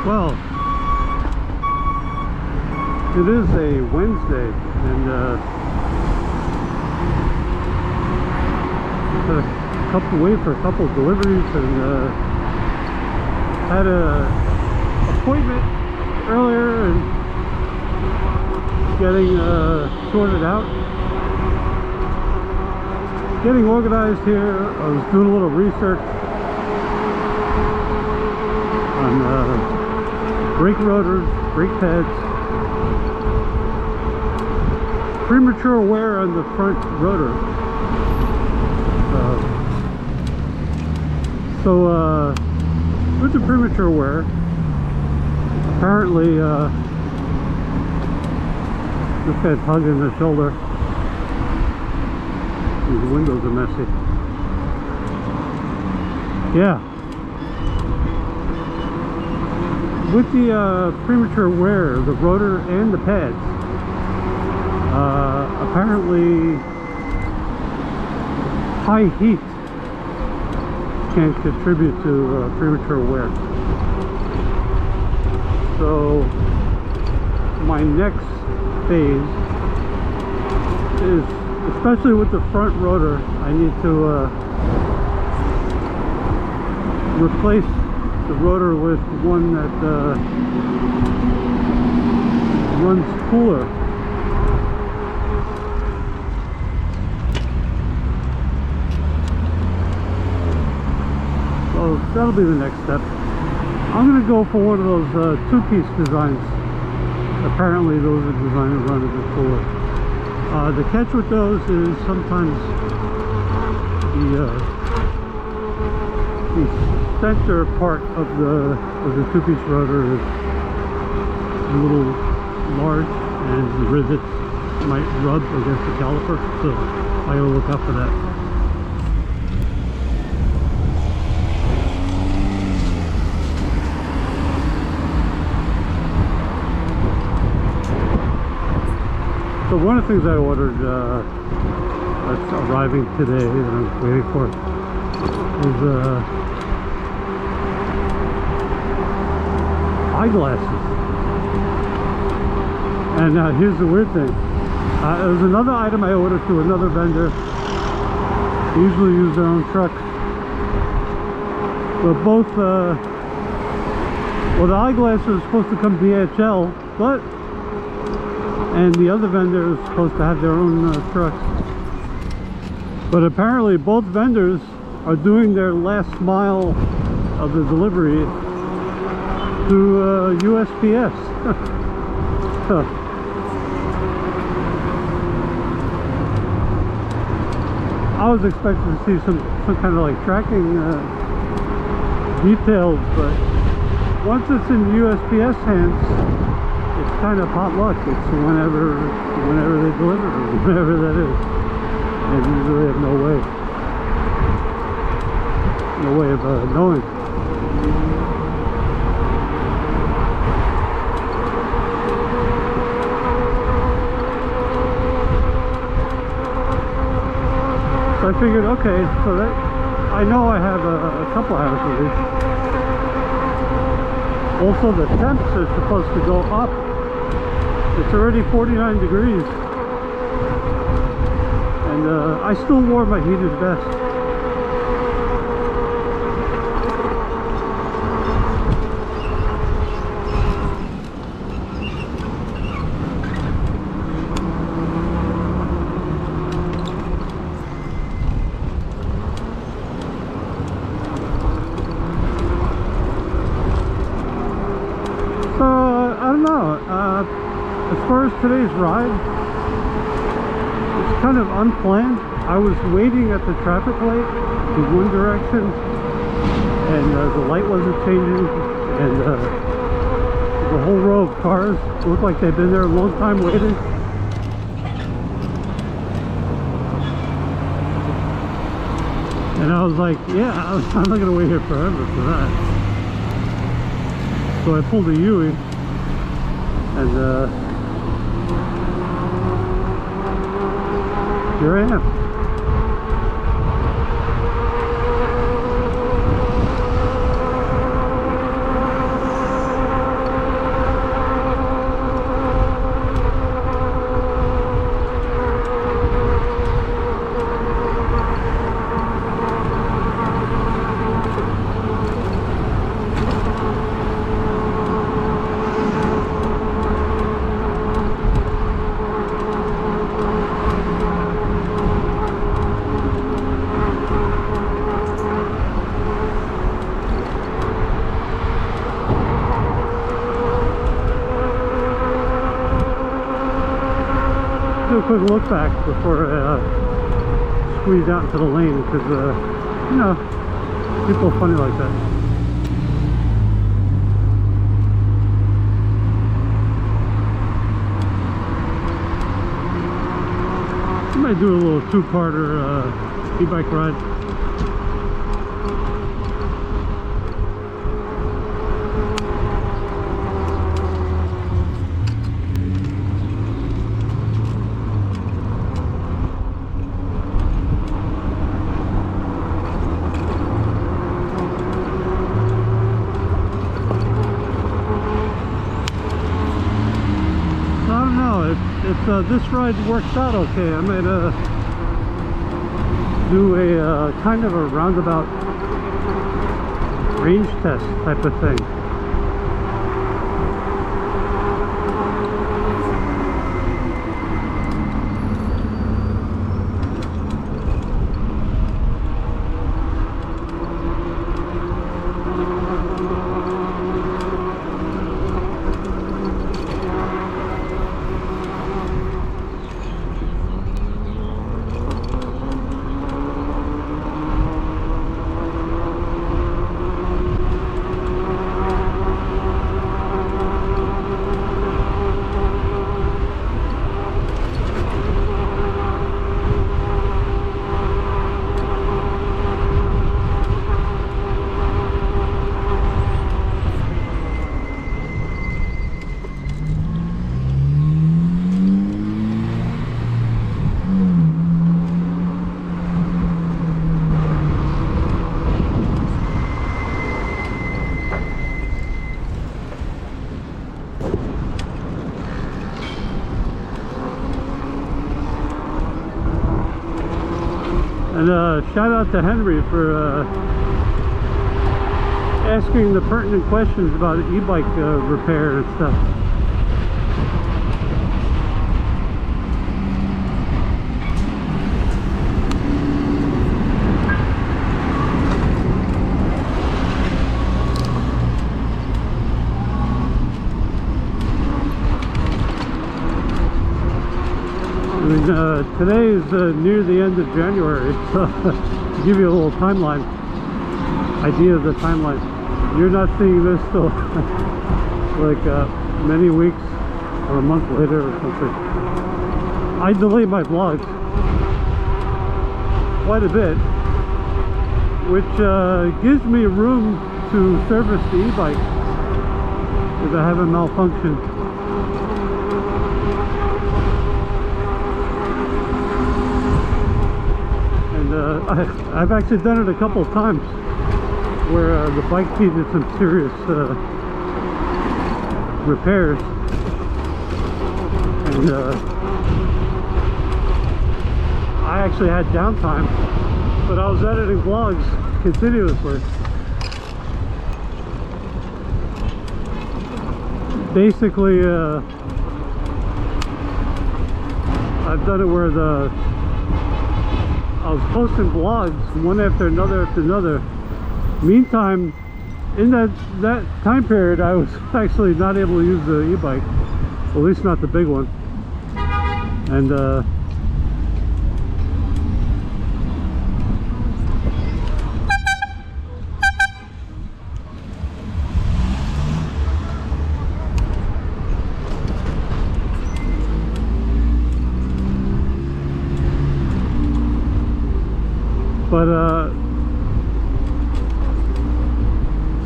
Well, it is a Wednesday, and wait for a couple of deliveries, and had a appointment earlier and getting sorted out, getting organized here. I was doing a little research on brake rotors, brake pads, premature wear on the front rotor. So with the premature wear, apparently just had tug in the shoulder. These windows are messy. Yeah. With the premature wear, the rotor and the pads, apparently high heat can contribute to premature wear. So my next phase is, especially with the front rotor, I need to replace the rotor with one that runs cooler. So that'll be the next step. I'm going to go for one of those two-piece designs. Apparently those are designed to run a bit cooler. The catch with those is sometimes the center part of the two-piece rotor is a little large, and the rivets might rub against the caliper, so I gotta look out for that. So one of the things I ordered that's arriving today that I'm waiting for is eyeglasses. And here's the weird thing. There was another item I ordered through another vendor. They usually use their own truck. But both, well, the eyeglasses are supposed to come DHL, and the other vendor is supposed to have their own trucks. But apparently both vendors are doing their last mile of the delivery to USPS. I was expecting to see some kind of like tracking details, but once it's in USPS hands, it's kind of pot luck. It's whenever they deliver, whenever that is. And usually have no way of knowing. So I figured, okay, so that I know I have a couple hours of these. Also, the temps are supposed to go up. It's already 49 degrees. And I still wore my heated vest. So, I don't know. As far as today's ride, it's kind of unplanned. I was waiting at the traffic light in one direction, and the light wasn't changing, and the whole row of cars looked like they'd been there a long time waiting. And I was like, yeah, I'm not going to wait here forever for that. So I pulled a Yui, and here I am. Do a quick look back before I squeeze out into the lane, because you know, people are funny like that. I might do a little two-parter e-bike ride. If this ride works out okay, I might do a kind of a roundabout range test type of thing. And shout out to Henry for asking the pertinent questions about e-bike repair and stuff. I mean, today is near the end of January, so to give you a little timeline, idea of the timeline. You're not seeing this till like many weeks or a month later or something. I delay my vlogs quite a bit, which gives me room to service the e-bike if I have a malfunction. I've actually done it a couple of times where the bike needed some serious repairs, and I actually had downtime, but I was editing vlogs continuously. Basically, I've done it where I was posting vlogs one after another. Meantime, in that time period, I was actually not able to use the e-bike, at least not the big one. And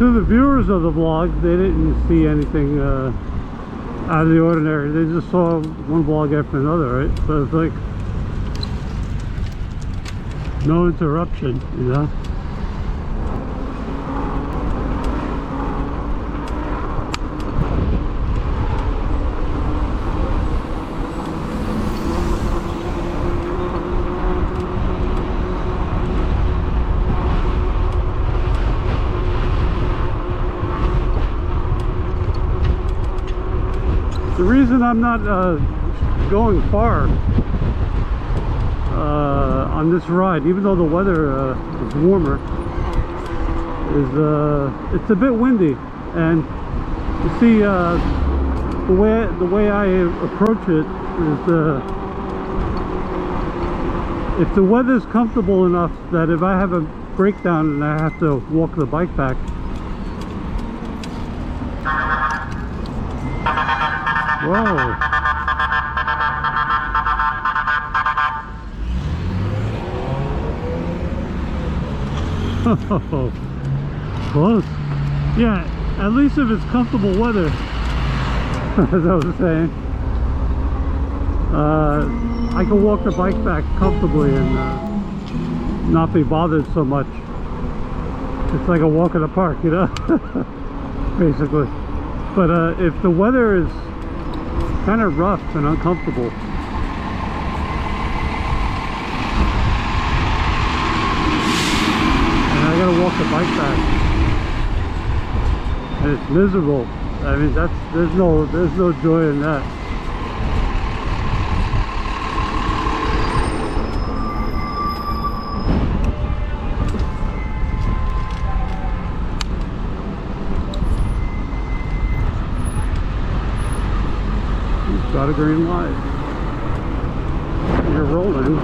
to the viewers of the vlog, they didn't see anything out of the ordinary. They just saw one vlog after another, right? So it's like no interruption, you know. The reason I'm not going far on this ride, even though the weather is warmer, is it's a bit windy. And you see, the way I approach it is, if the weather's comfortable enough that if I have a breakdown and I have to walk the bike back, whoa. Oh, close. Yeah, at least if it's comfortable weather, as I was saying, I can walk the bike back comfortably and not be bothered so much. It's like a walk in the park, you know, basically. But if the weather is kind of rough and uncomfortable, and I gotta walk the bike back, and it's miserable, I mean, there's no joy in that. Got a green light. You're rolling.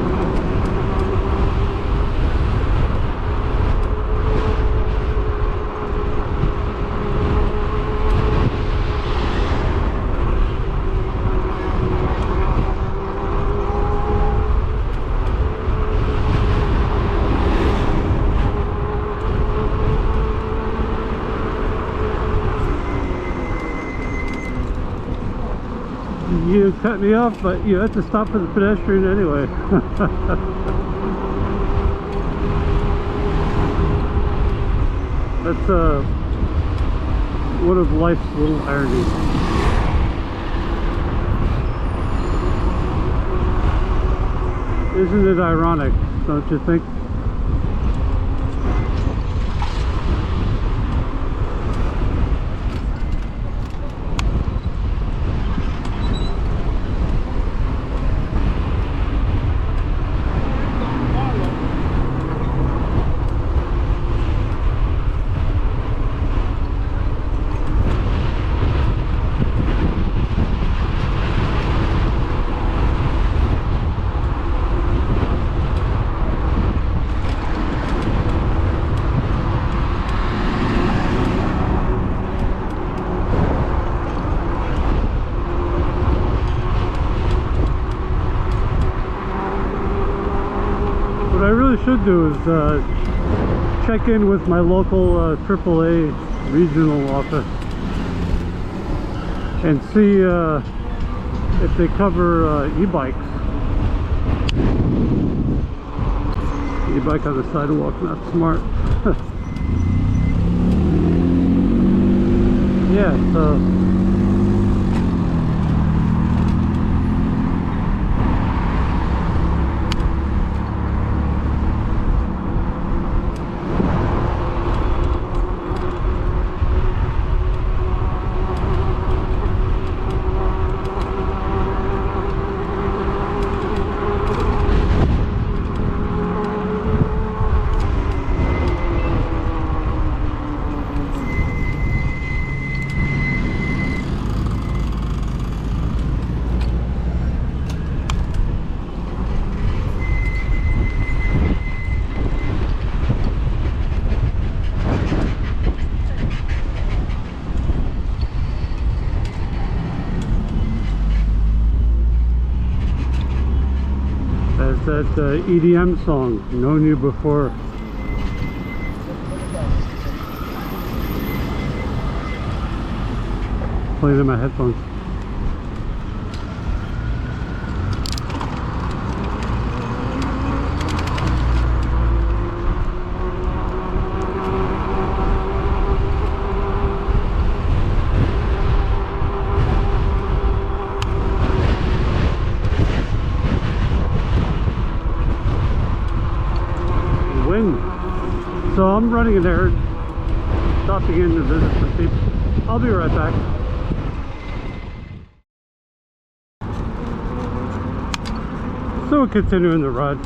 You cut me off, but you had to stop for the pedestrian anyway. That's one of life's little ironies. Isn't it ironic, don't you think? What I really should do is check in with my local AAA regional office and see if they cover e-bikes. E-bike on the sidewalk, not smart. Yeah, so that EDM song, Known You Before. playing in my headphones. So I'm running an errand, stopping in to visit some people. I'll be right back. So we're continuing the ride.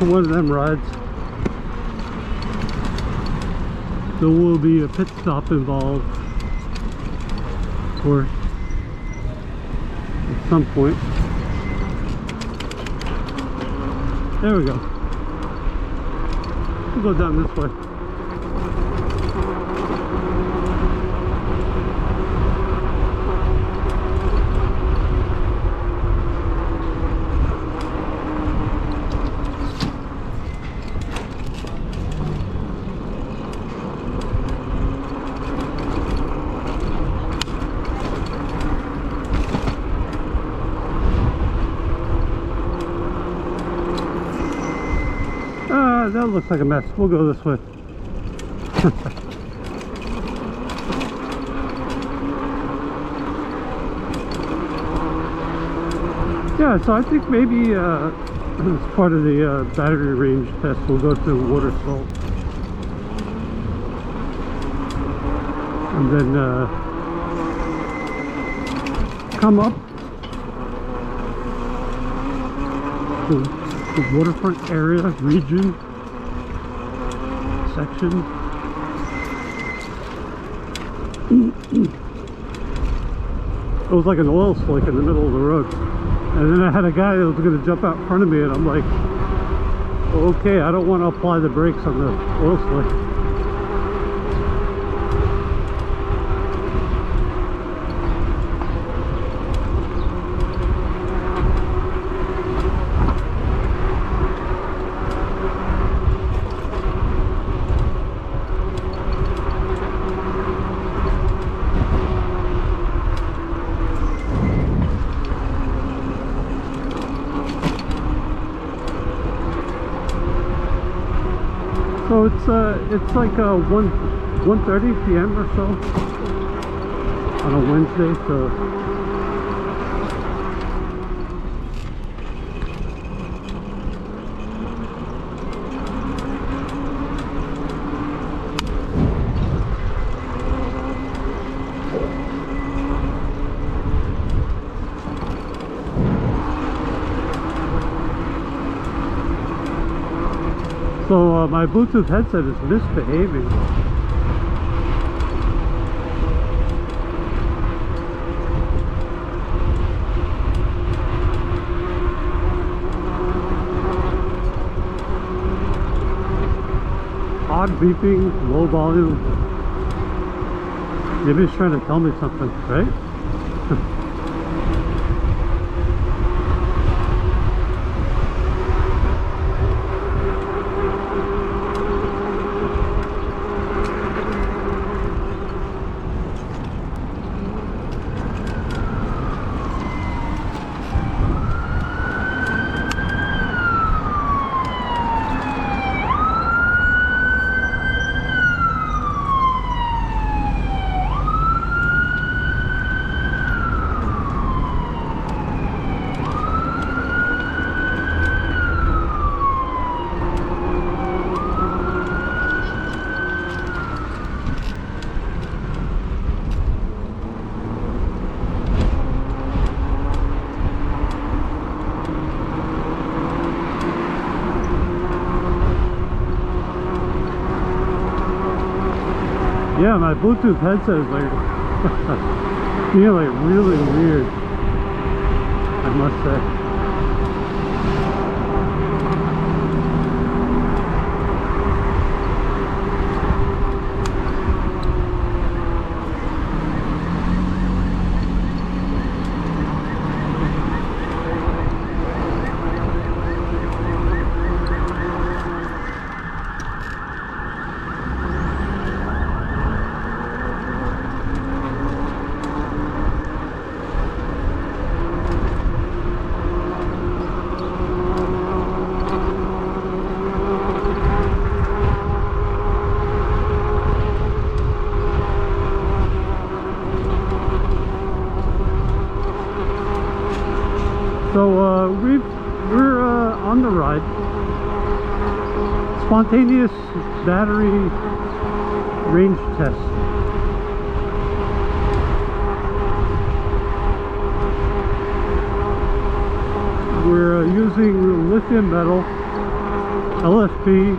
One of them rides. There will be a pit stop involved, of course, at some point. There we go. We'll go down this way. That looks like a mess. We'll go this way. Yeah, so I think maybe as part of the battery range test, we'll go to water salt. And then come up to the waterfront area, region, section. It was like an oil slick in the middle of the road. And then I had a guy that was going to jump out in front of me, and I'm like, okay, I don't want to apply the brakes on the oil slick. So it's like 1:30 p.m. or so on a Wednesday. So my Bluetooth headset is misbehaving. Odd beeping, low volume. Maybe it's trying to tell me something, right? Yeah, my Bluetooth headset is like feeling really weird, I must say. Spontaneous battery range test. We're using lithium metal, LFP,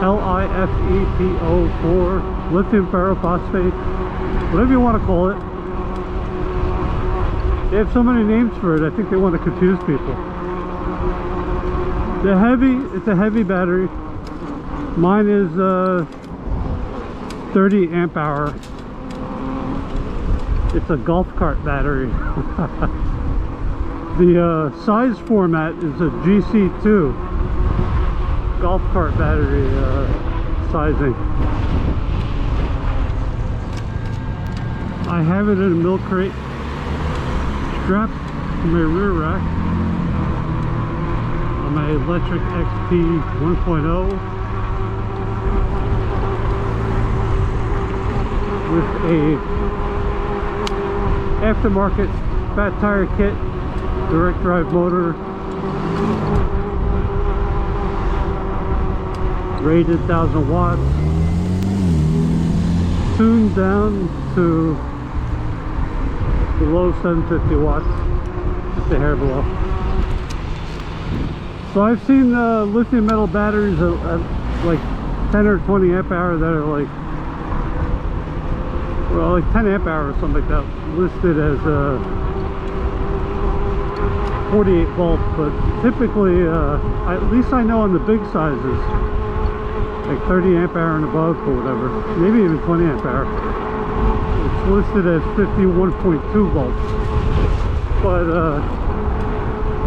LiFePo4 lithium ferrophosphate, whatever you want to call it. They have so many names for it, I think they want to confuse people. It's a heavy battery. Mine is 30 amp hour. It's a golf cart battery. The size format is a GC2 golf cart battery sizing. I have it in a milk crate strapped to my rear rack on my electric XP 1.0 with a aftermarket fat tire kit, direct drive motor, rated 1000 watts, tuned down to below 750 watts, just a hair below. So I've seen lithium metal batteries at like 10 or 20 amp hour that are like, well, like 10 amp hour or something like that, listed as 48 volt, but typically, at least I know on the big sizes, like 30 amp hour and above or whatever, maybe even 20 amp hour, it's listed as 51.2 volts, but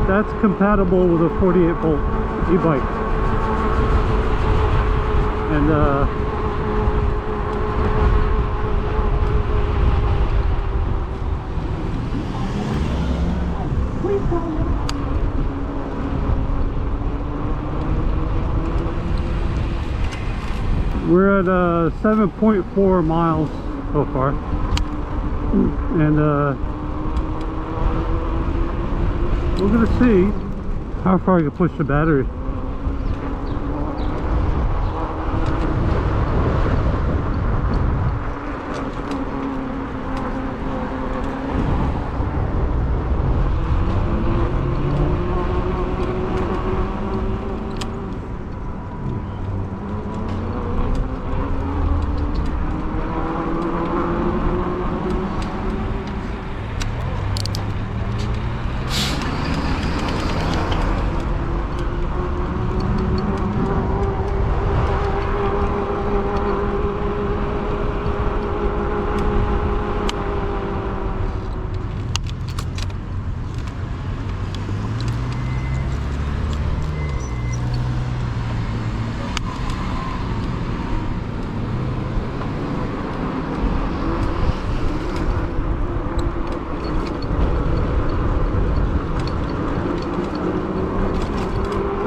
that's compatible with a 48 volt e-bike. And we're at 7.4 miles so far, and we're gonna see how far I can push the battery.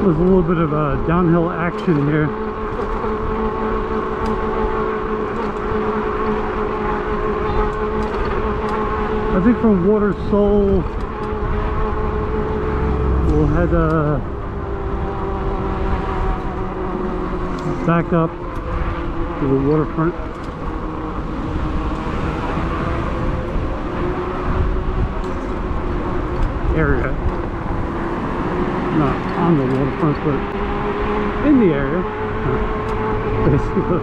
There's a little bit of downhill action here. I think from Water Soul we'll head back up to the waterfront. Area. Not on the waterfront, but in the area, basically.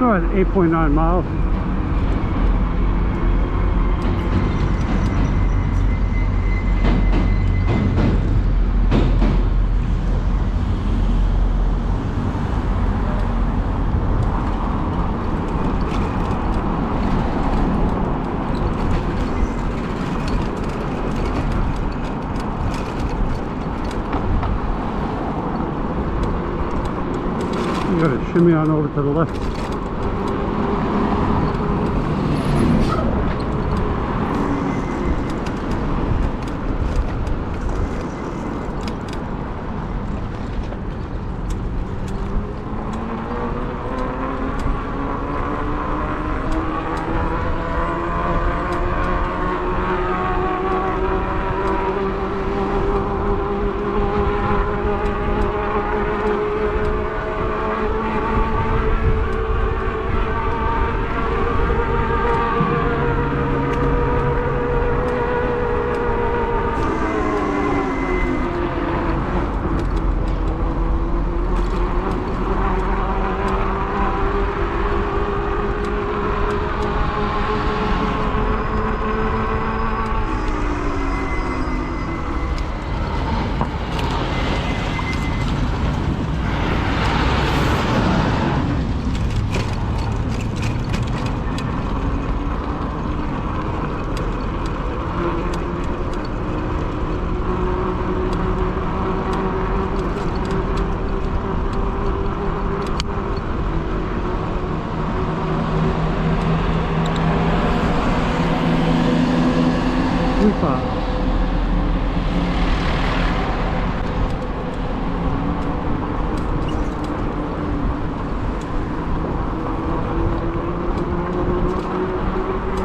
So at 8.9 miles. You gotta shimmy on over to the left.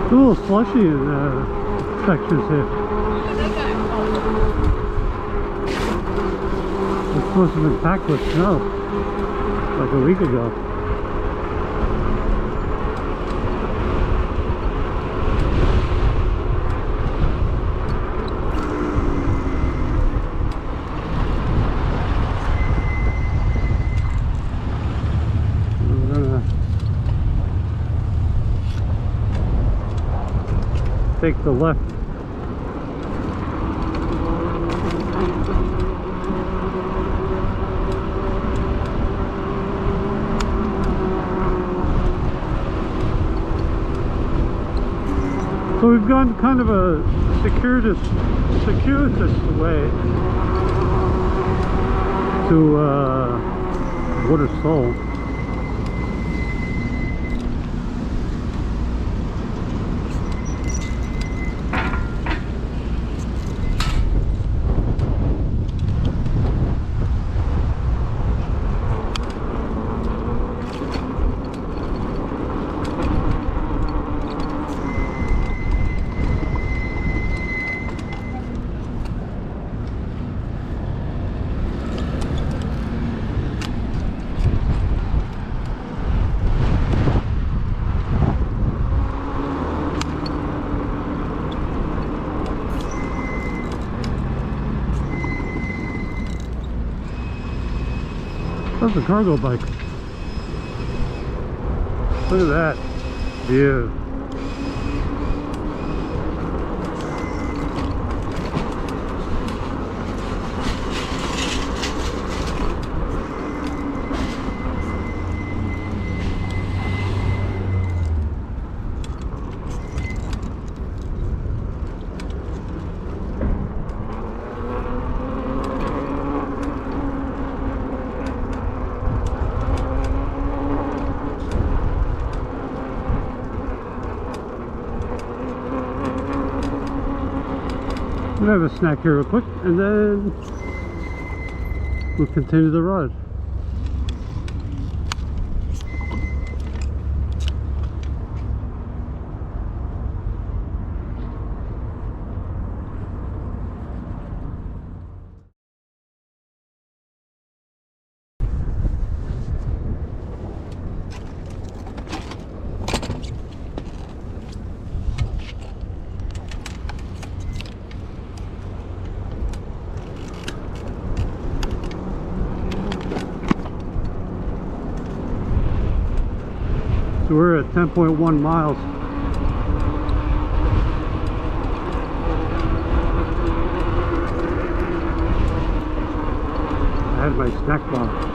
It's a little slushy in sections here. It's supposed to have been packed with snow like a week ago. Take the left. So we've gone kind of a circuitous way to Water Soul. That's a cargo bike. Look at that view. We'll have a snack here real quick and then we'll continue the ride. So we're at 10.1 miles. I had my snack bar.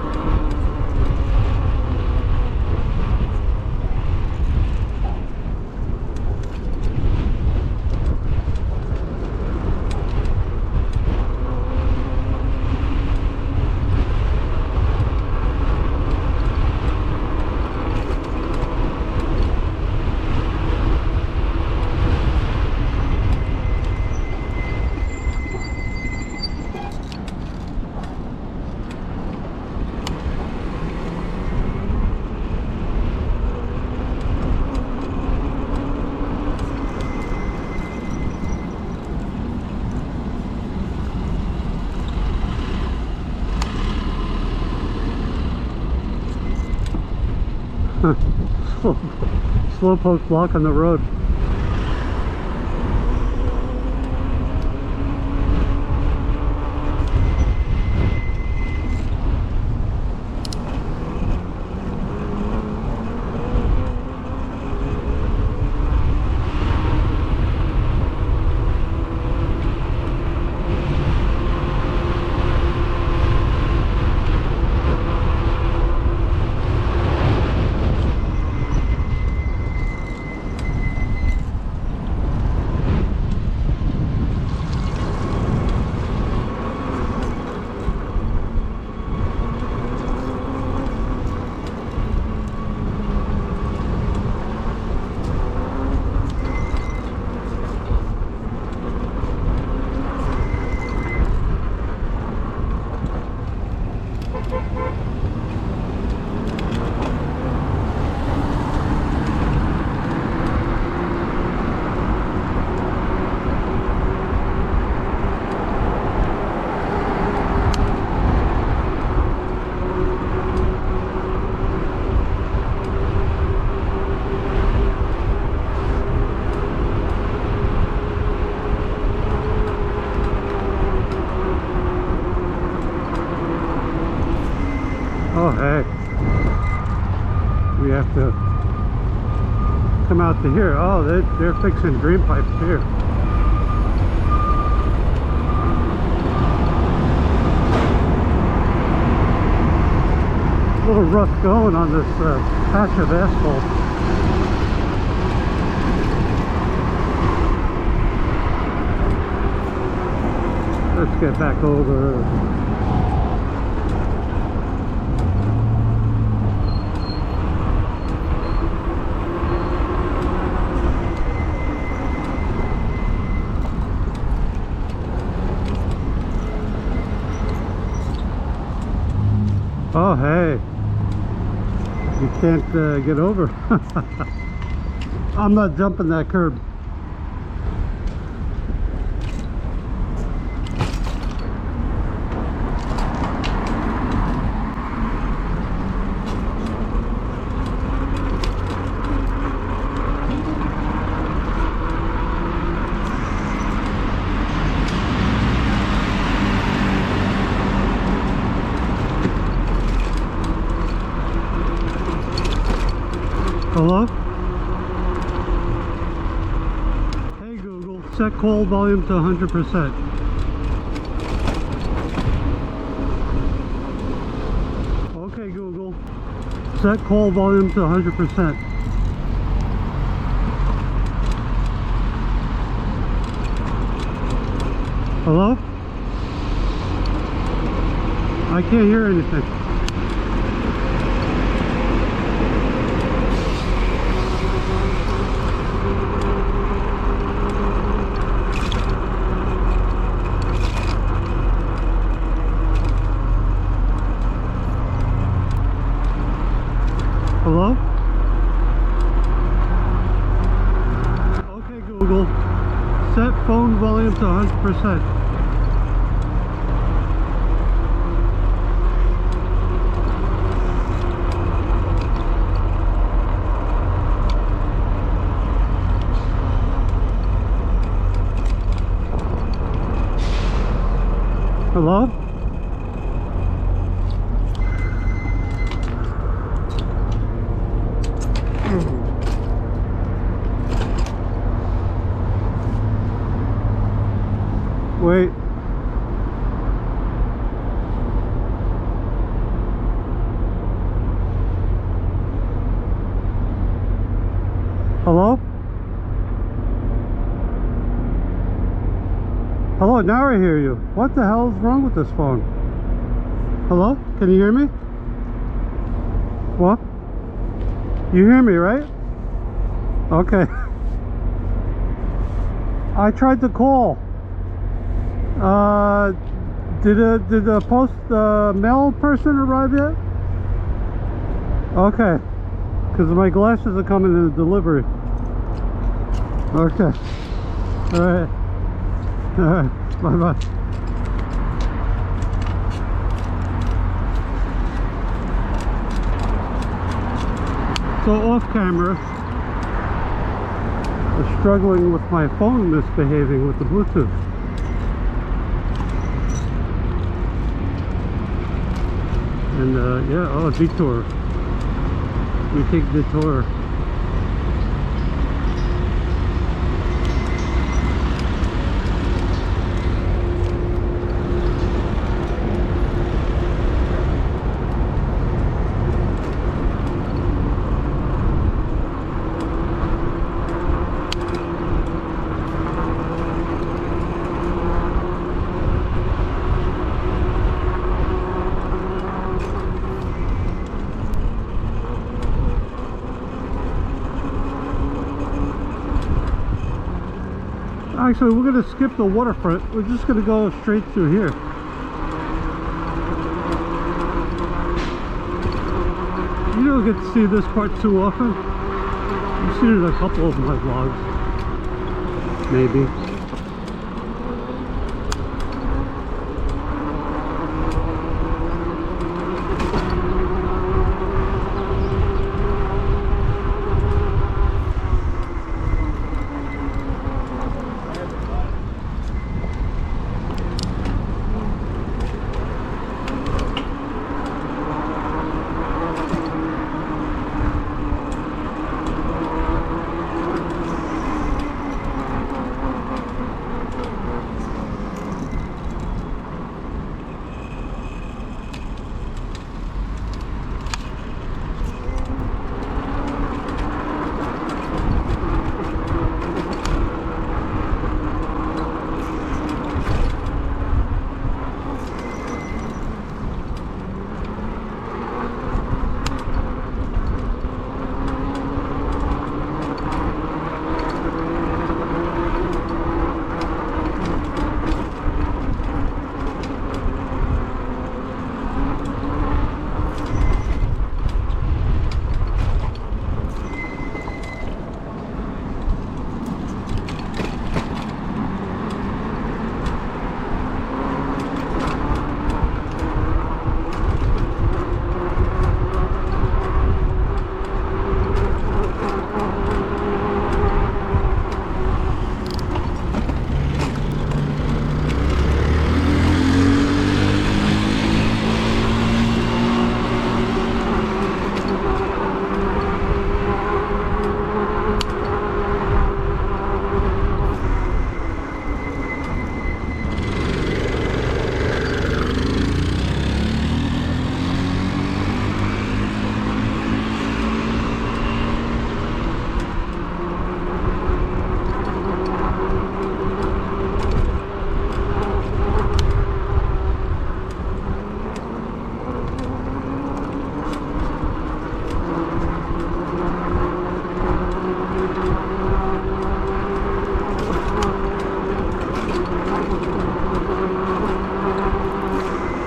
Slow poke block on the road. Oh hey, we have to come out to here. Oh, they're fixing drain pipes here. A little rough going on this patch of asphalt. Let's get back over. Oh hey, you can't get over. I'm not jumping that curb. Hello? Hey Google, set call volume to 100%. Okay Google, set call volume to 100%. Hello? I can't hear anything. Hello? Okay Google, set phone volume to 100%. Hello? Hello? Hello, now I hear you. What the hell is wrong with this phone? Hello? Can you hear me? What? You hear me, right? Okay. I tried to call. Did the post mail person arrive yet? Okay. Because my glasses are coming in the delivery. Okay. Alright. Alright. Bye bye. So off camera, I'm struggling with my phone misbehaving with the Bluetooth. And yeah, oh, detour. We take detour. Actually, we're going to skip the waterfront. We're just going to go straight through here. You don't get to see this part too often. You've seen it in a couple of my vlogs. Maybe.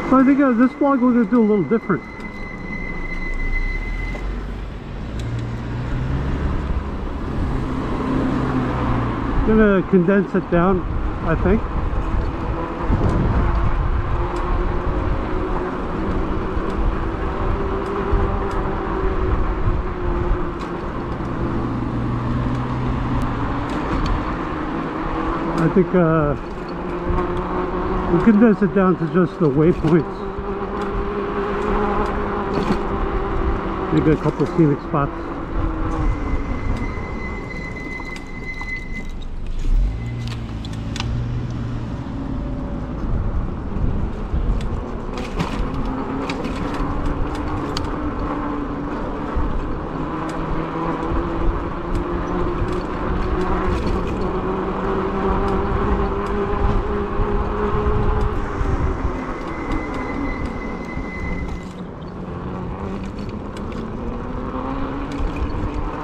So I think this vlog we're going to do a little different. Gonna condense it down, I think. I think we condense it down to just the waypoints. Maybe a couple of scenic spots.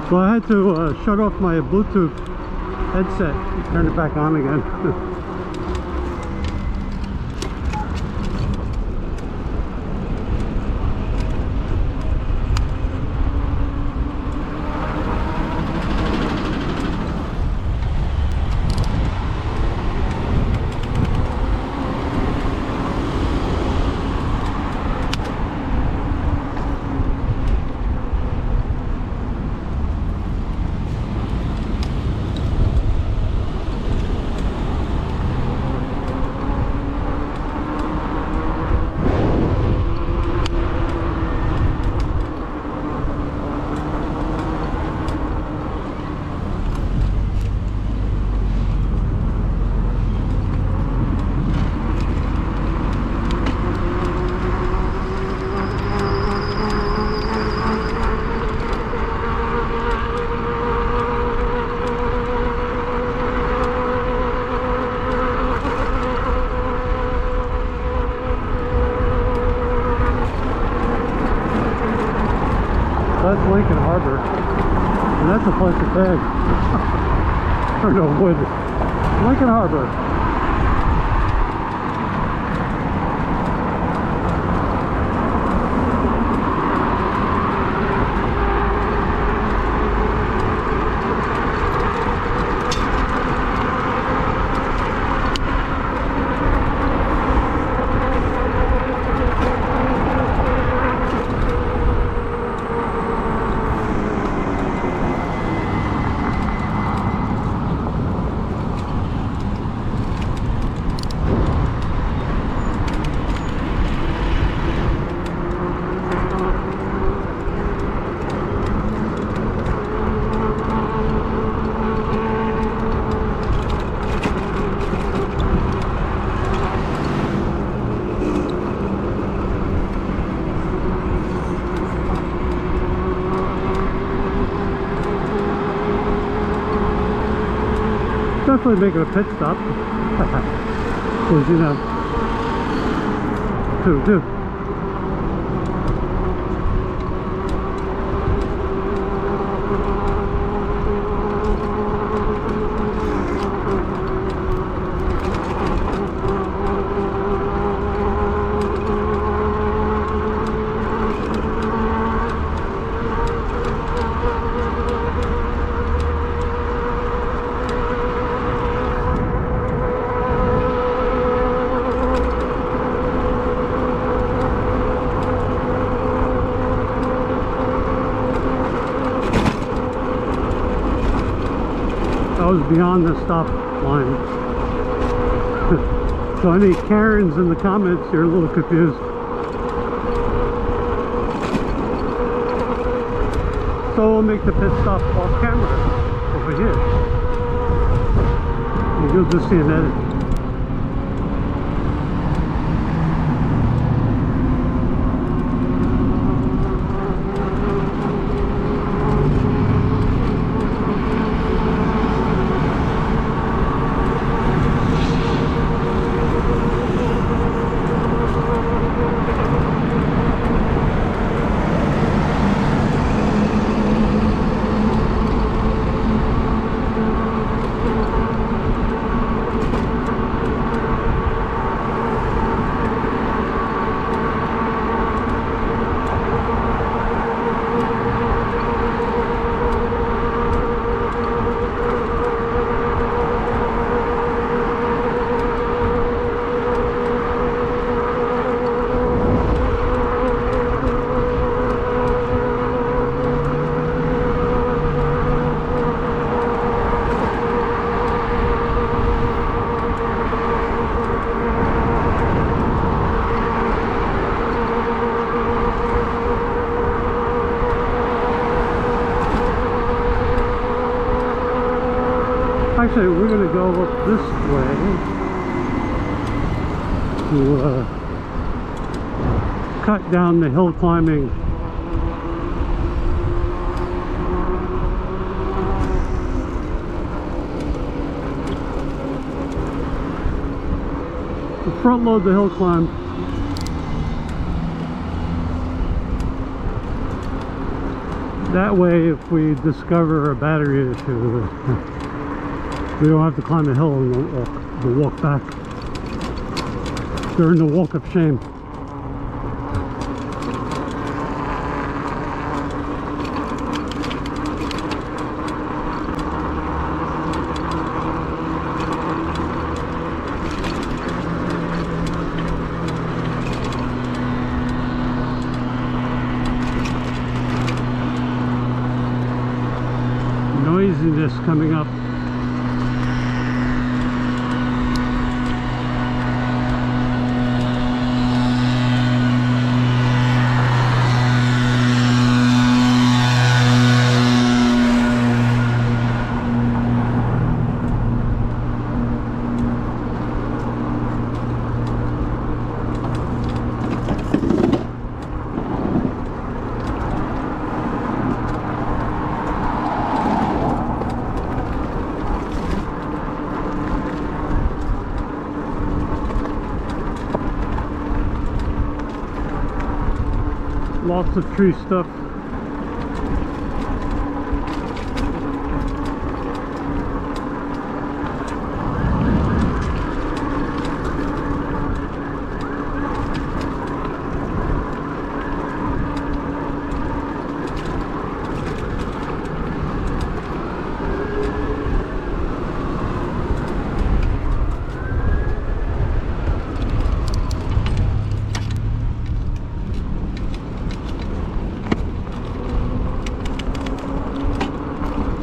So I had to shut off my Bluetooth headset and turn it back on again. That's Lincoln Harbor, and that's a plastic bag. Or no, wood. Lincoln Harbor. Definitely making a pit stop. Because, you know, do. I was beyond the stop line. So any Karens in the comments, you're a little confused. So we'll make the pit stop off camera over here. And you'll just see an edit. Actually, we're going to go up this way to cut down the hill climbing. Front load the hill climb. That way, if we discover a battery issue, we don't have to climb a hill and the walk back during the walk of shame. Noisiness coming up. Lots of tree stuff.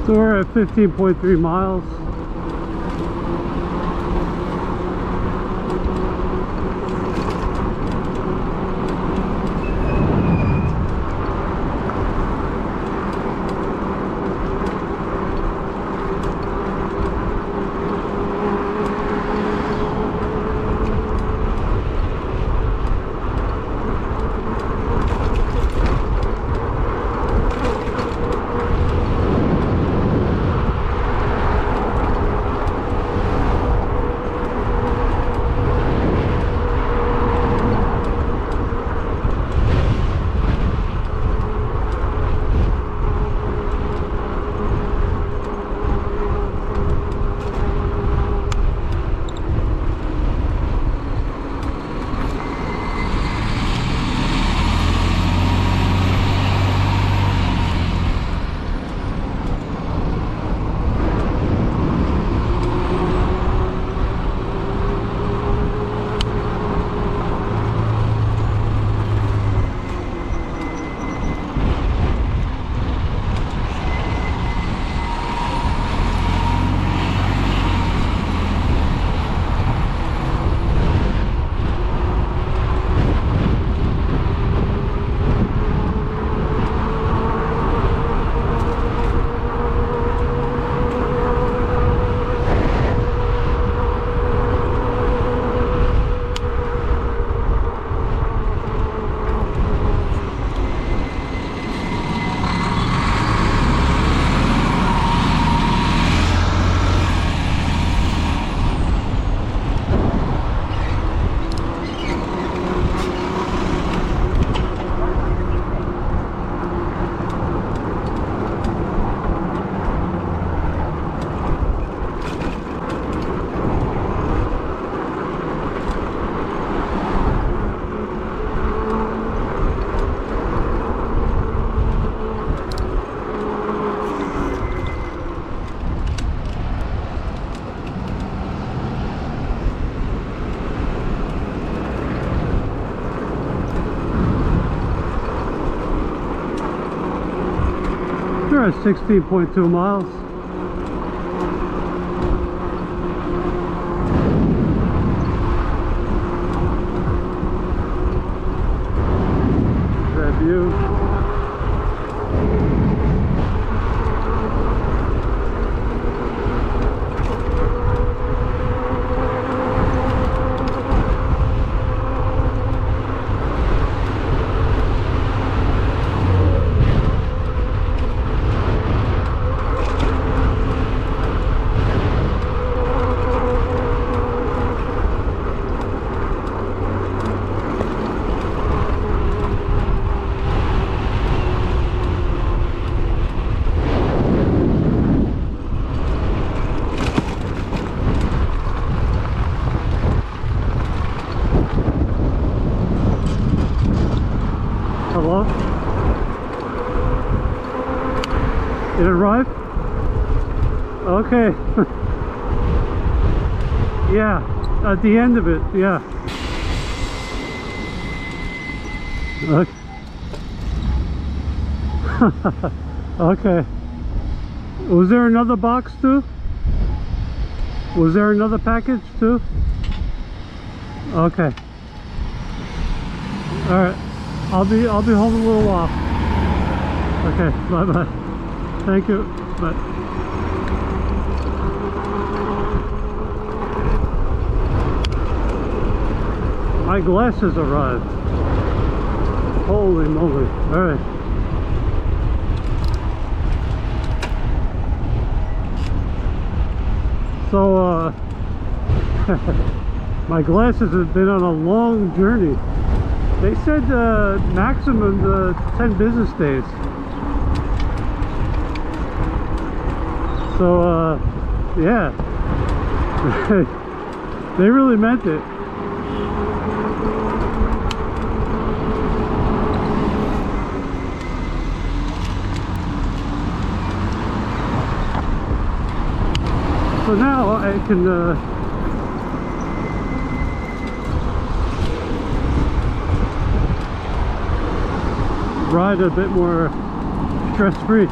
So we're at 15.3 miles. We're at 16.2 miles. That view. It arrived? Okay. Yeah, at the end of it, yeah. Okay. Okay. Was there another box too? Was there another package too? Okay. All right. I'll be home in a little while. Okay. Bye bye. Thank you. Bye. My glasses arrived. Holy moly. All right. So, my glasses have been on a long journey. They said maximum 10 business days. So, yeah. They really meant it. So now I can ride a bit more stress-free.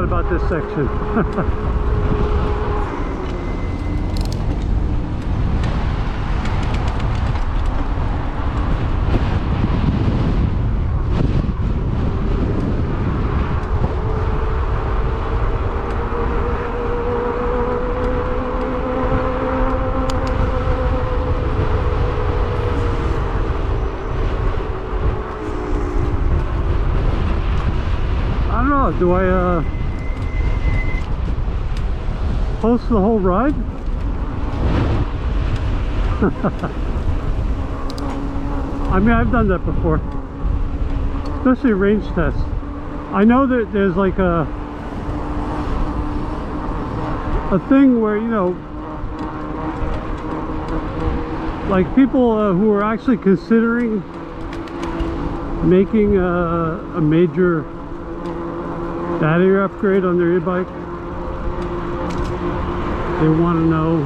About this section. I don't know, do I post the whole ride? I mean, I've done that before, especially range tests. I know that there's like a thing where, you know, like people who are actually considering making a major battery upgrade on their e-bike. They want to know,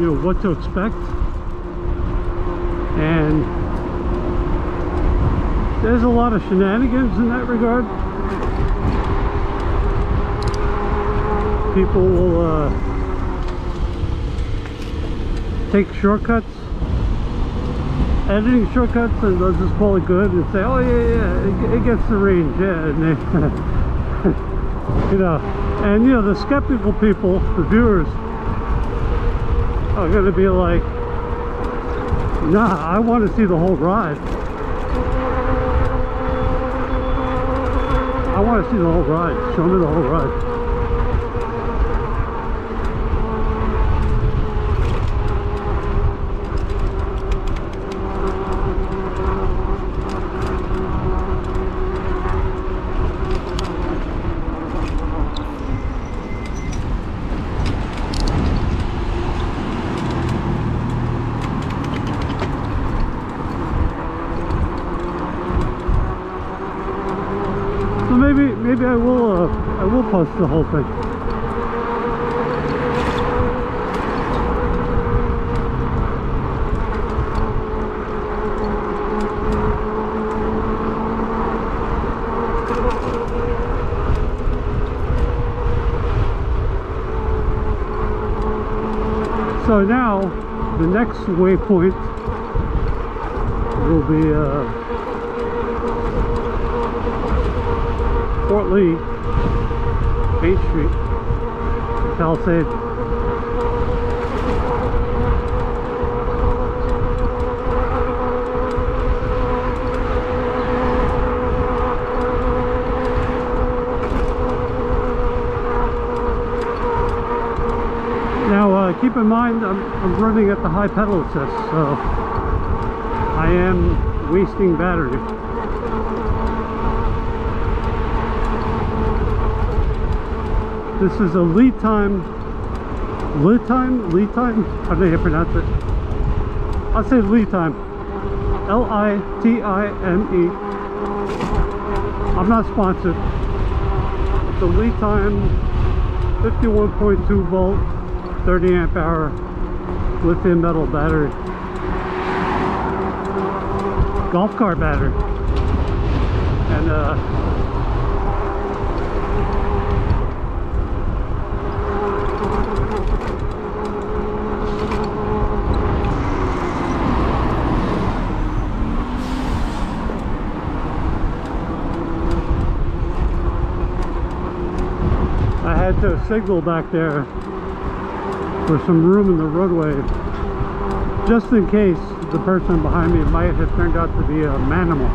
you know, what to expect, and there's a lot of shenanigans in that regard. People will take shortcuts, editing shortcuts, and they'll just call it good and say, oh yeah, it gets the range, yeah, and they, you know. And you know, the skeptical people, the viewers, are going to be like, nah, I want to see the whole ride. I want to see the whole ride. Show me the whole ride. Maybe I will post the whole thing. So now the next waypoint will be Fort Lee, Main Street, Palisade. Now keep in mind I'm running at the high pedal assist, so I am wasting battery. This is a LiTime, how do you pronounce it? I'll say LiTime, L-I-T-I-M-E. I'm not sponsored. It's a LiTime 51.2 volt, 30 amp hour lithium metal battery. Golf cart battery. And I had to signal back there for some room in the roadway, just in case the person behind me might have turned out to be a manimal.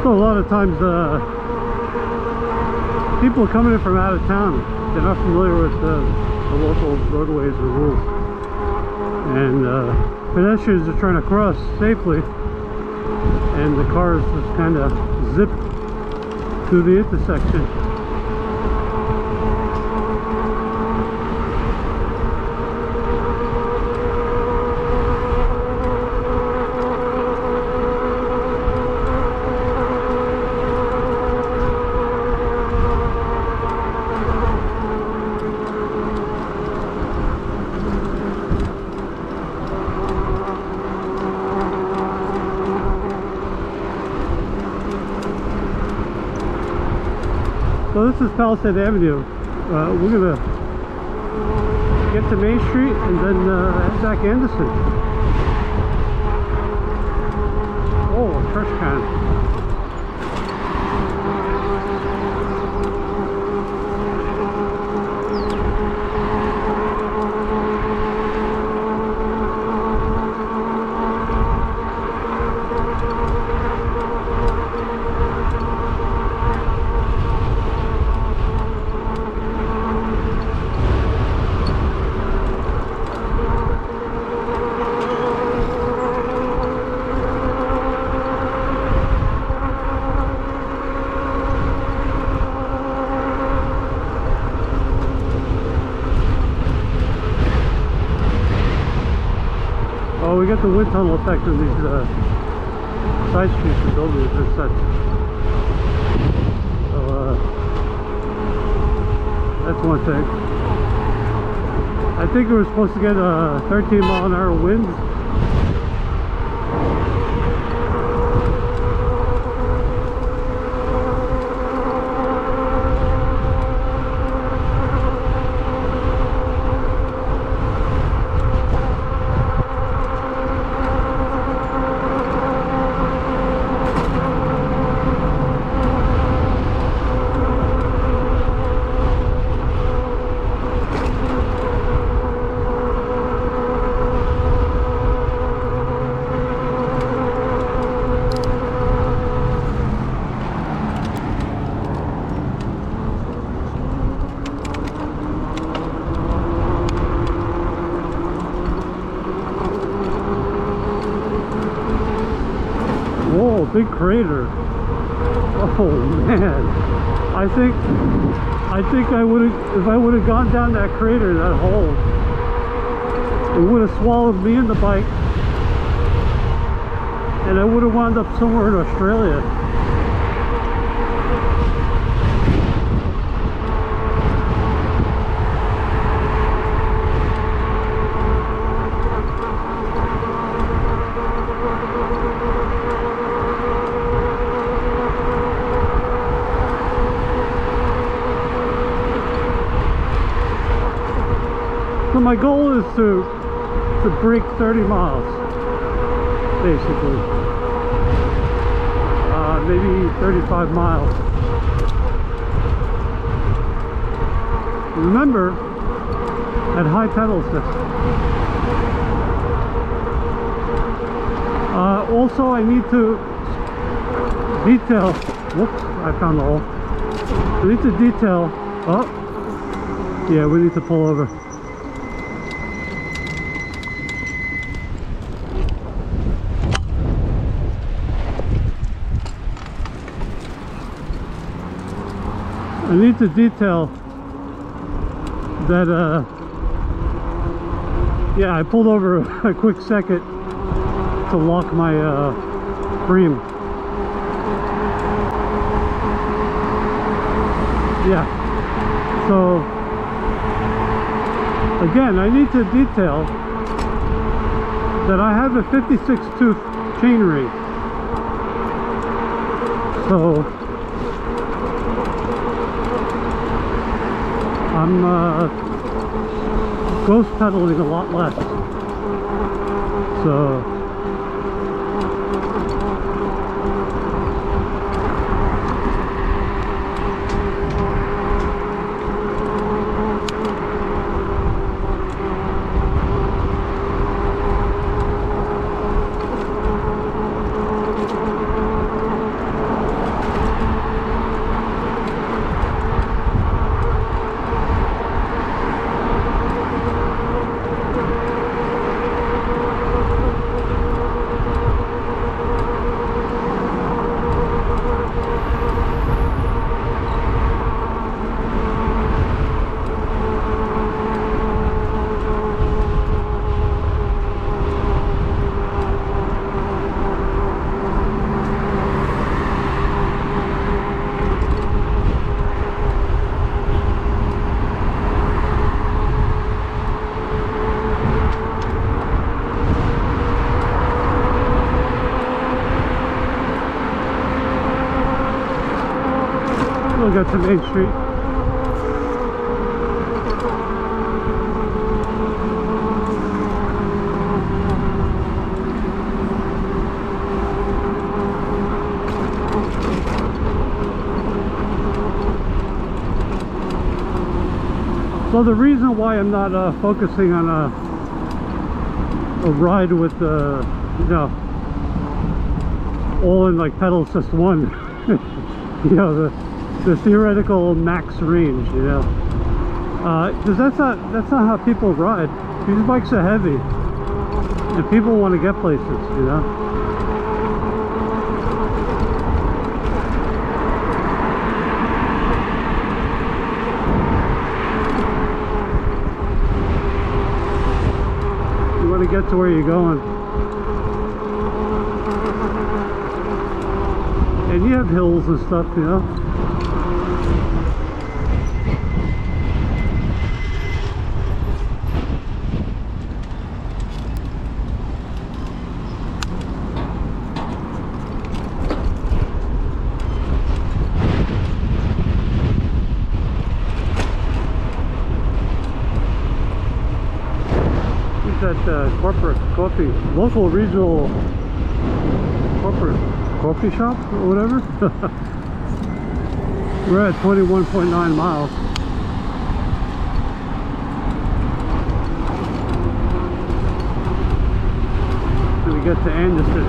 So a lot of times people coming in from out of town, they're not familiar with the local roadways or rules, and pedestrians are trying to cross safely, and the cars just kind of zip through the intersection. So this is Palisade Avenue. We're gonna get to Main Street and then head back Anderson. Oh, a trash can. Oh, we got the wind tunnel effect of these side streets and buildings and such. So that's one thing. I think we were supposed to get 13-mile-an-hour winds. Whoa, big crater. Oh man. I think I would have, if I would have gone down that crater, that hole, it would have swallowed me and the bike, and I would have wound up somewhere in Australia. So my goal is to break 30 miles, basically. Maybe 35 miles. Remember, at high pedal assist. Also, I need to detail. Whoops! I found the hole. I need to detail. Oh, yeah, we need to pull over. I need to detail that, yeah, I pulled over a quick second to lock my frame. Yeah, so again, I need to detail that I have a 56 tooth chain ring. So I'm ghost pedaling a lot less. So we'll get to Main Street. So the reason why I'm not focusing on a ride with you know, all in like pedal assist one, you know, the theoretical max range, you know, because that's not how people ride. These bikes are heavy, and people want to get places, you know. You want to get to where you're going, and you have hills and stuff, you know. That corporate coffee, local regional corporate coffee shop or whatever. We're at 21.9 miles. Till we get to Anderson.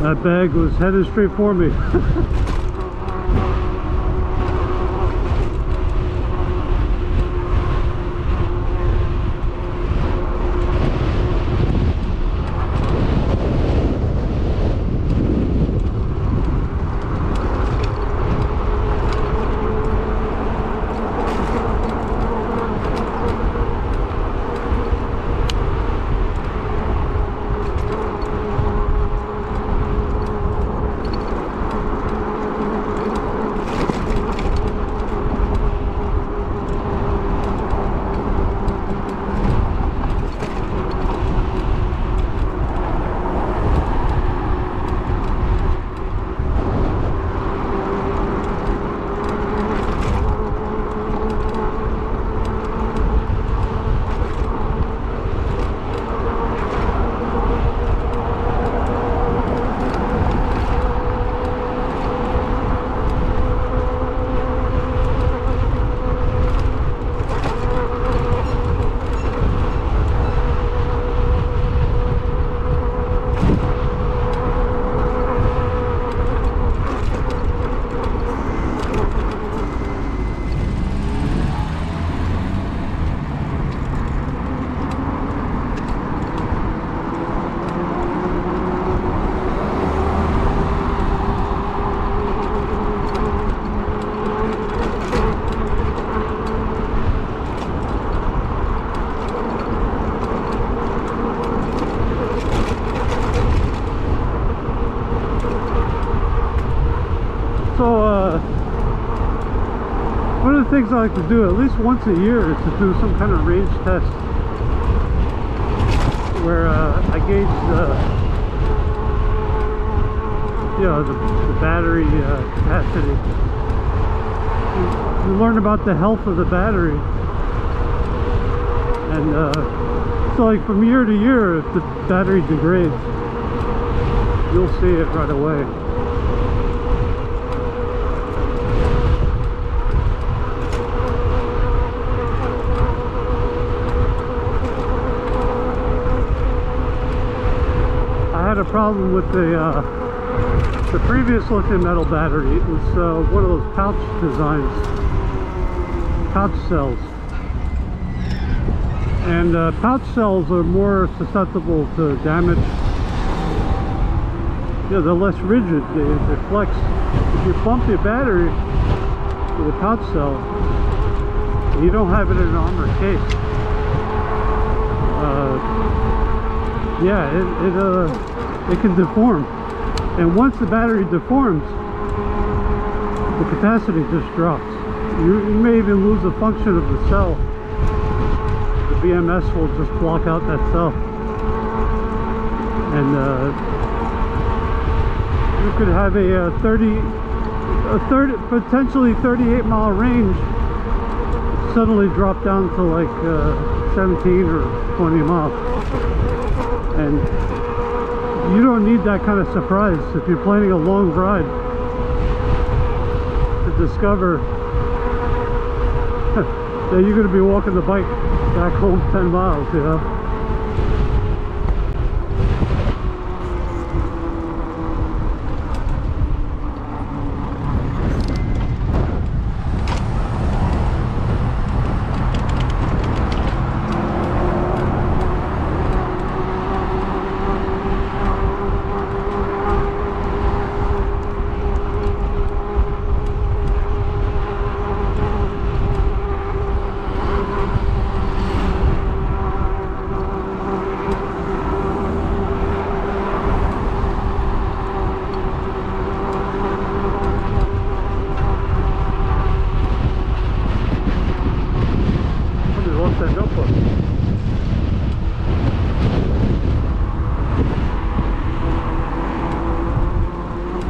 That bag was headed straight for me. One of the things I like to do at least once a year is to do some kind of range test where I gauge the battery capacity. You learn about the health of the battery, and so like from year to year, if the battery degrades, you'll see it right away. I had a problem with the previous lithium metal battery. It was one of those pouch designs, pouch cells, and pouch cells are more susceptible to damage. They're less rigid, they flex. If you bump your battery with a pouch cell, you don't have it in an armored case. It can deform, and once the battery deforms, the capacity just drops. You may even lose the function of the cell. The BMS will just block out that cell, and you could have a potentially 38-mile range suddenly drop down to like 17 or 20 miles, and you don't need that kind of surprise if you're planning a long ride to discover that you're going to be walking the bike back home 10 miles, you know.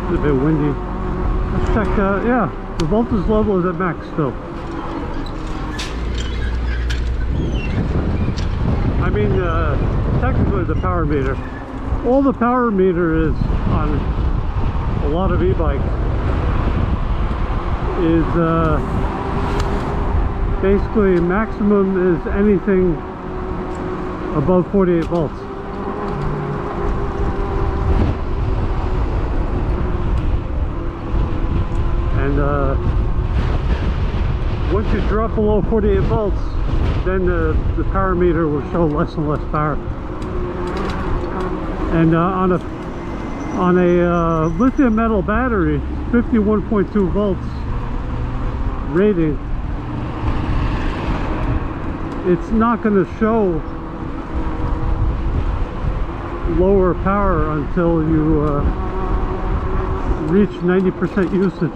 It's a bit windy. Let's check, yeah, the voltage level is at max still. I mean, technically the power meter. All the power meter is on a lot of e-bikes is basically maximum is anything above 48 volts. and once you drop below 48 volts, then the power meter will show less and less power. And on a lithium metal battery, 51.2 volts rating, it's not going to show lower power until you reach 90% usage.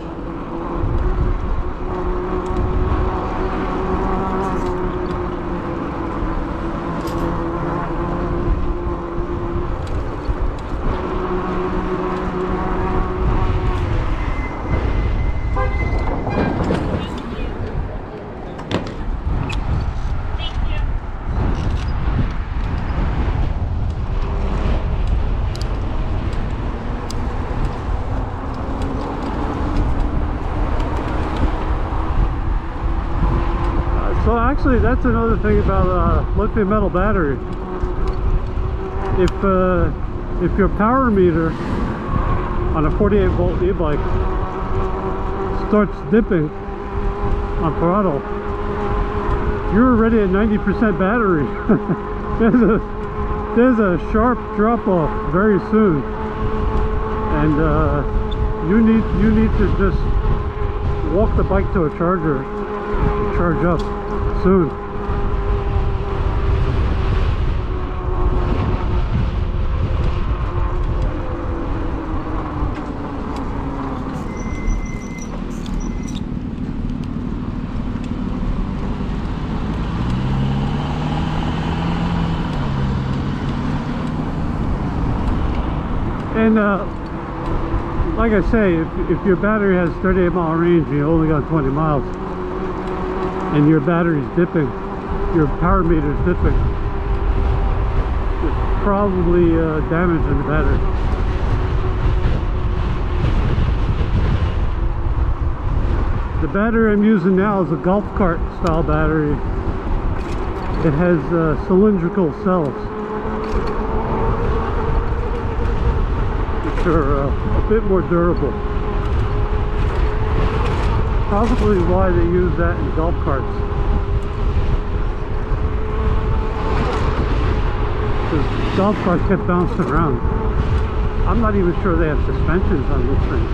So actually, that's another thing about lithium metal battery. If your power meter on a 48 volt e-bike starts dipping on throttle, you're already at 90% battery. there's a sharp drop off very soon, and you need to just walk the bike to a charger, charge up soon. And like I say, if your battery has 38 mile range and you only got 20 miles and your battery's dipping, your power meter's dipping, it's probably damage in the battery. The battery I'm using now is a golf cart style battery. It has cylindrical cells, which are a bit more durable. Probably why they use that in golf carts, because golf carts get bounced around. I'm not even sure they have suspensions on this thing.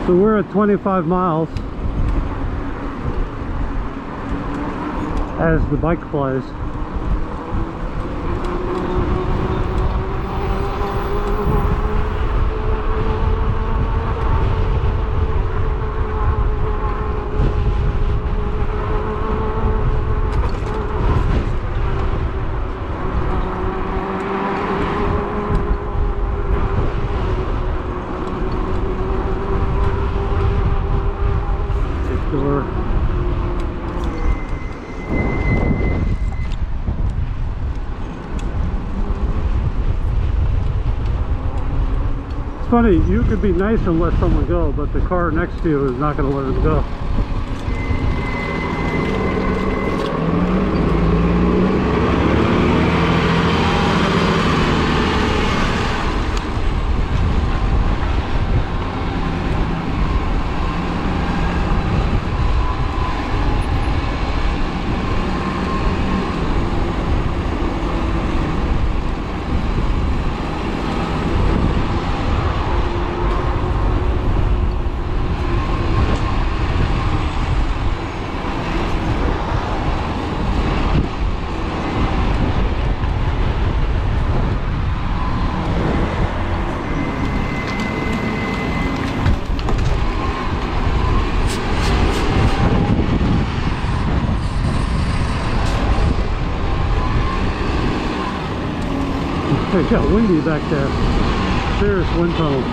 So we're at 25 miles as the bike flies. It's funny, you could be nice and let someone go, but the car next to you is not going to let him go. It got windy back there. Serious wind tunnel.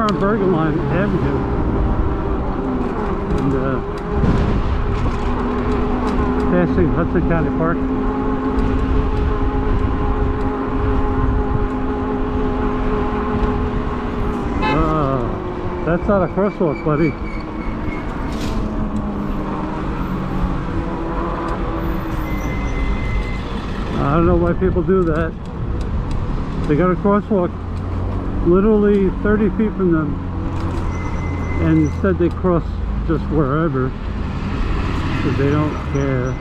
on Bergen Line Avenue. And passing Hudson County Park. That's not a crosswalk, buddy. I don't know why people do that. They got a crosswalk literally 30 feet from them, and instead they cross just wherever, because they don't care.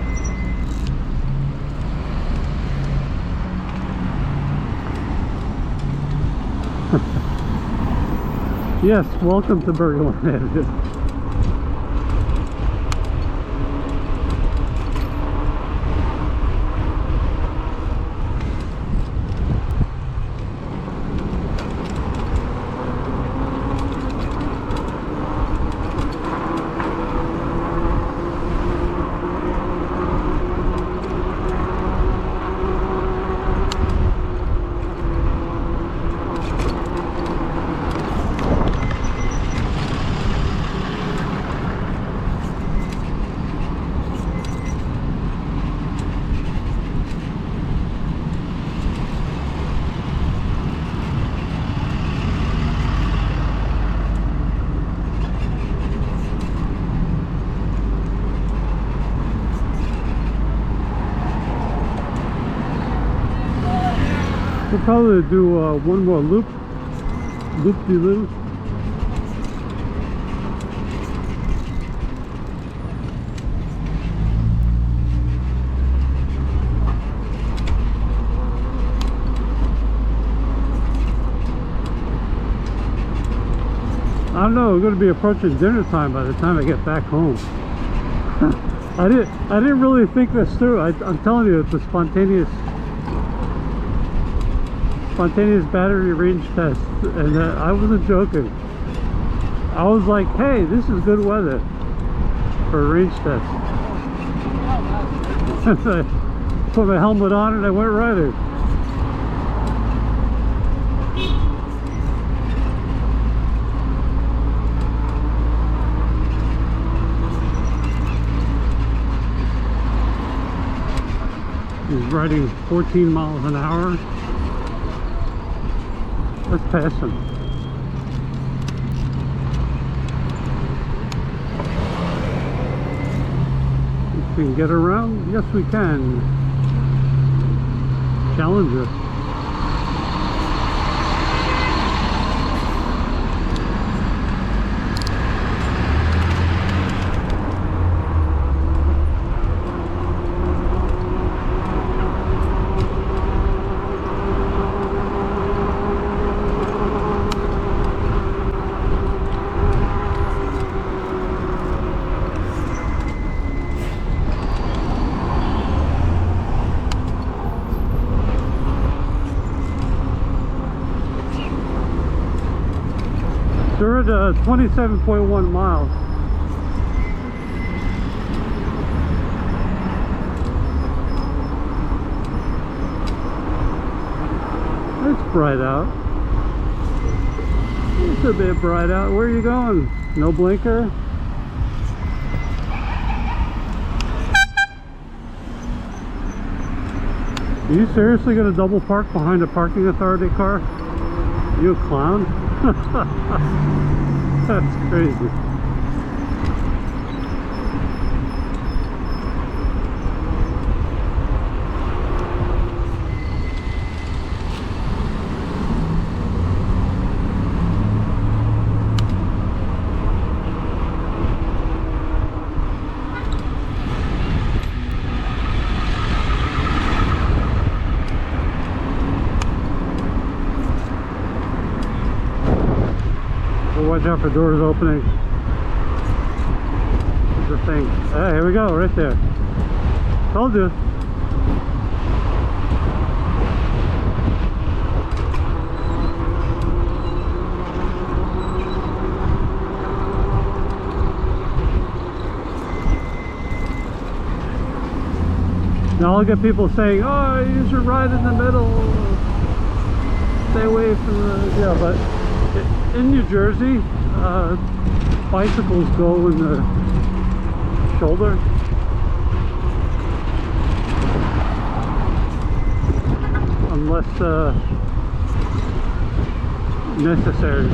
Yes, welcome to Bergen Line Avenue. We'll probably do one more loop-de-loop. I don't know, we're going to be approaching dinner time by the time I get back home. I didn't really think this through. I'm telling you, it's a spontaneous battery range test, and I wasn't joking. I was like, hey, this is good weather for a range test. I put my helmet on and I went riding. He's riding 14 miles an hour. Let's pass him. If we can get around, yes we can. Challenger. They're at 27.1 miles. It's bright out. It's a bit bright out. Where are you going? No blinker? Are you seriously going to double park behind a parking authority car? You a clown? That's crazy. Watch out for doors opening. There's the thing. Ah, here we go, right there. Told you. Now I'll get people saying, oh, you should ride in the middle. Stay away from the, yeah, but In New Jersey, bicycles go in the shoulder. Unless necessary.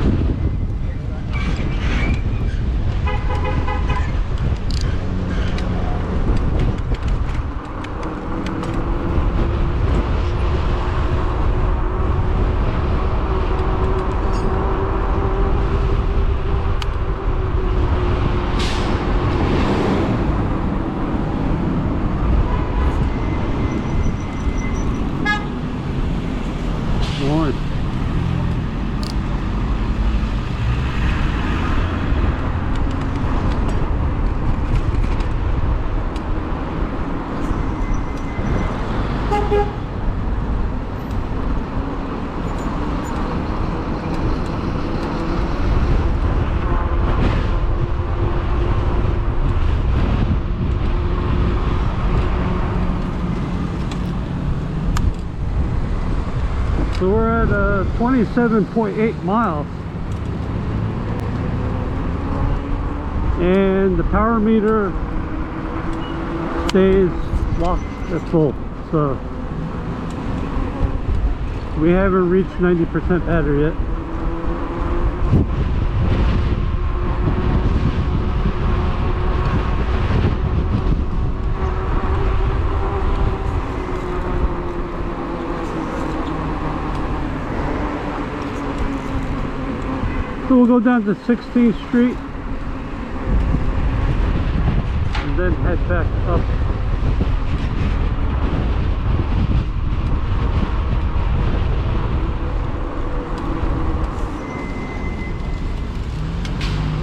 So we're at 27.8 miles, and the power meter stays locked at full, so we haven't reached 90% battery yet. So we'll go down to 16th Street and then head back up.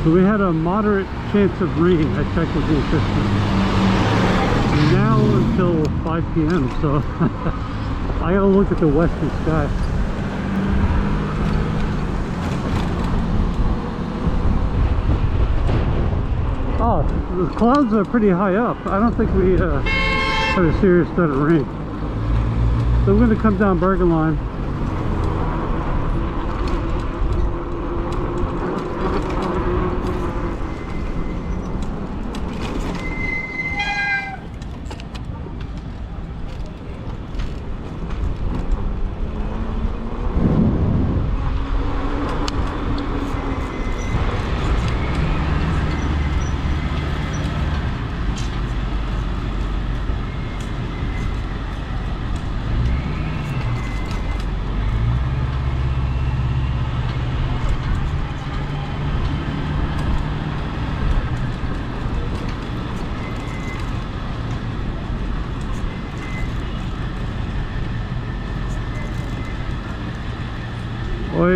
So we had a moderate chance of rain. I checked with the assistant. Now until 5 p.m. So I gotta look at the western sky. Oh, the clouds are pretty high up. I don't think we had a serious threat of rain. So I'm going to come down Bergen Line. Oi.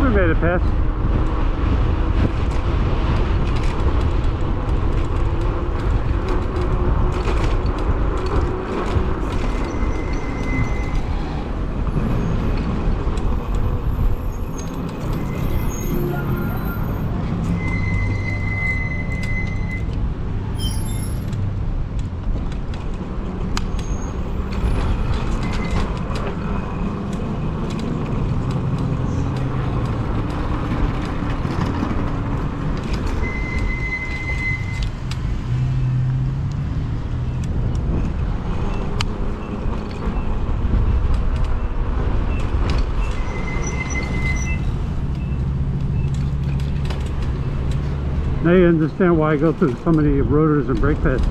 We made it past. Now you understand why I go through so many rotors and brake pads.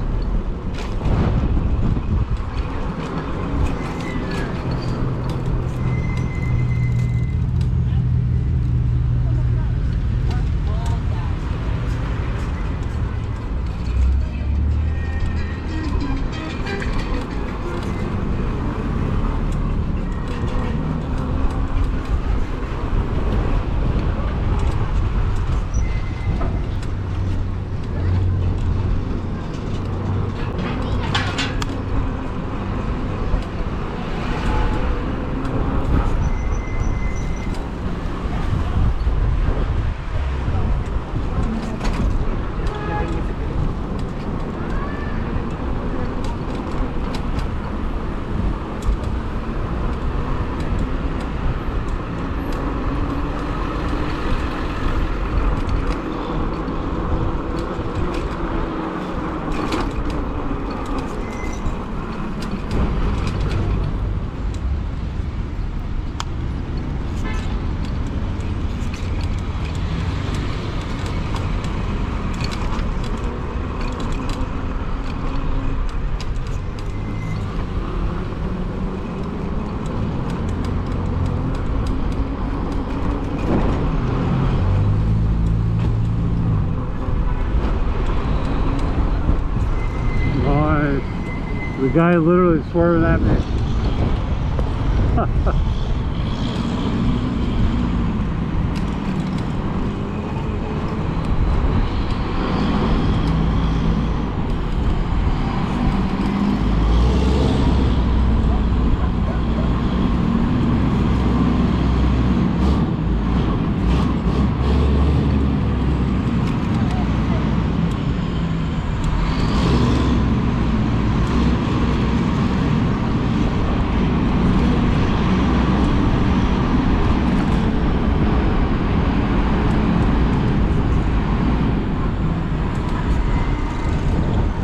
The guy literally swerving at me.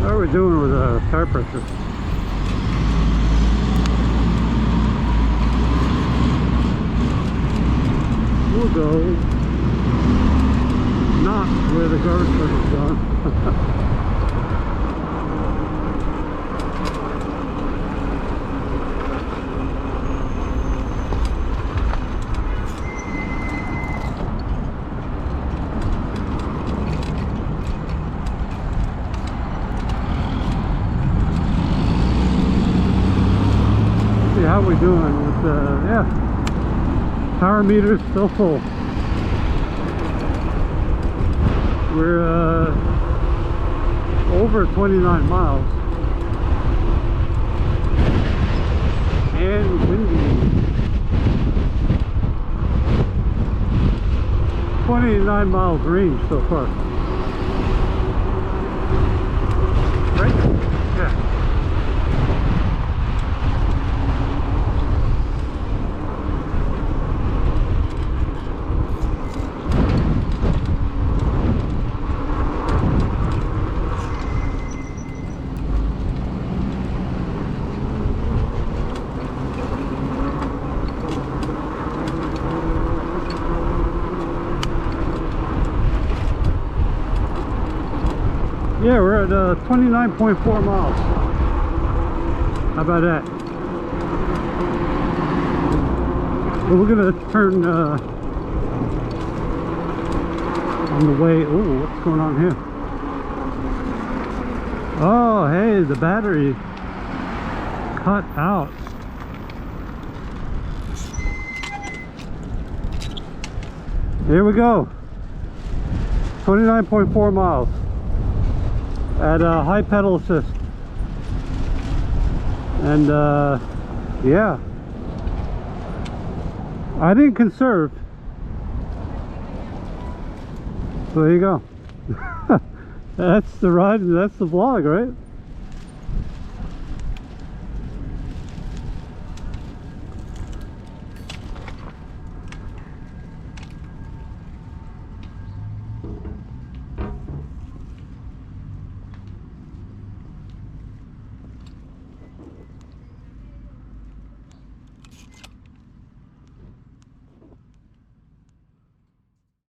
How are we doing with tire pressure? We'll go not where the garbage truck is gone. How we doing with yeah, power meter's still full. We're over 29 miles and windy. 29 miles range so far, right? Yeah. Yeah, we're at 29.4 miles. How about that? Well, we're gonna turn on the way. Oh, what's going on here? Oh, hey, the battery cut out. Here we go. 29.4 miles. At high pedal assist, and yeah, I didn't conserve, so there you go. That's the ride and that's the vlog, right?